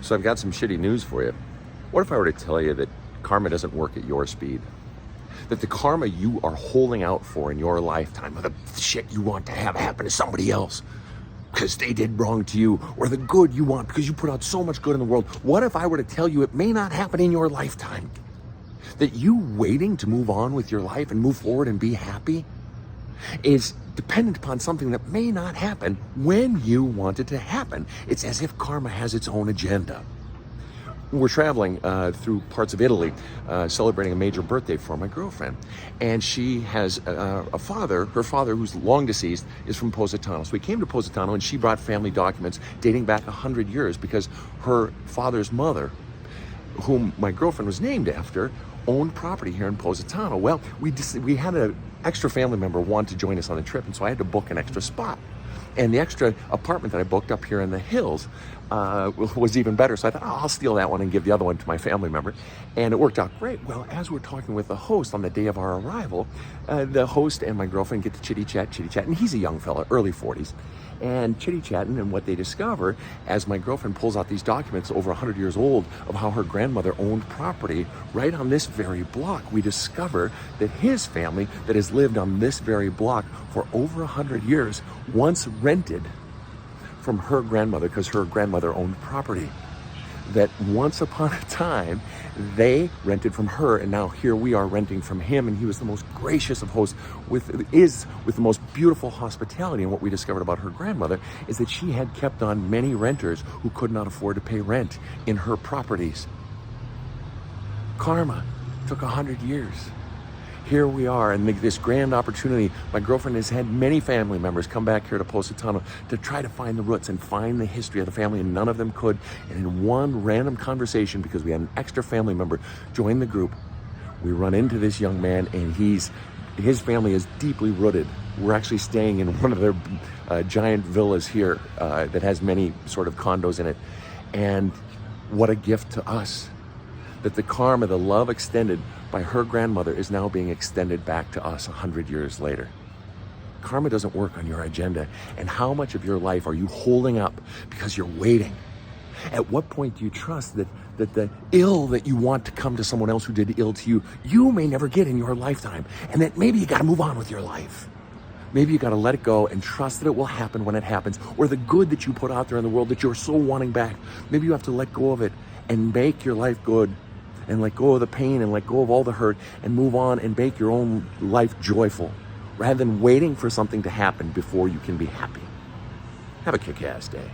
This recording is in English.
So I've got some shitty news for you. What if I were to tell you that karma doesn't work at your speed? That the karma you are holding out for in your lifetime, or the shit you want to have happen to somebody else because they did wrong to you, or the good you want because you put out so much good in the world, what if I were to tell you it may not happen in your lifetime? That you waiting to move on with your life and move forward and be happy is dependent upon something that may not happen when you want it to happen. It's as if karma has its own agenda. We're traveling through parts of Italy, celebrating a major birthday for my girlfriend. And she has a father, her father, who's long deceased, is from Positano. So we came to Positano and she brought family documents dating back 100 years because her father's mother, whom my girlfriend was named after, owned property here in Positano. Well, we had an extra family member want to join us on the trip, and so I had to book an extra spot. And the extra apartment that I booked up here in the hills was even better. So I thought, oh, I'll steal that one and give the other one to my family member. And it worked out great. Well, as we're talking with the host on the day of our arrival, the host and my girlfriend get to chitty chat. And he's a young fella, early 40s. And chitty-chatting, and what they discover as my girlfriend pulls out these documents over 100 years old of how her grandmother owned property right on this very block, we discover that his family that has lived on this very block for over 100 years once rented from her grandmother, because her grandmother owned property. That once upon a time they rented from her, and now here we are renting from him, and he was the most gracious of hosts with the most beautiful hospitality. And what we discovered about her grandmother is that she had kept on many renters who could not afford to pay rent in her properties. Karma took 100 years. Here we are, and this grand opportunity. My girlfriend has had many family members come back here to Positano to try to find the roots and find the history of the family, and none of them could. And in one random conversation, because we had an extra family member join the group, we run into this young man, and his family is deeply rooted. We're actually staying in one of their giant villas here that has many sort of condos in it. And what a gift to us that the karma, the love extended by her grandmother, is now being extended back to us 100 years later. Karma doesn't work on your agenda. And how much of your life are you holding up because you're waiting? At what point do you trust that the ill that you want to come to someone else who did ill to you, you may never get in your lifetime, and that maybe you got to move on with your life? Maybe you got to let it go and trust that it will happen when it happens, or the good that you put out there in the world that you're so wanting back. Maybe you have to let go of it and make your life good, and let go of the pain and let go of all the hurt and move on and make your own life joyful, rather than waiting for something to happen before you can be happy. Have a kick-ass day.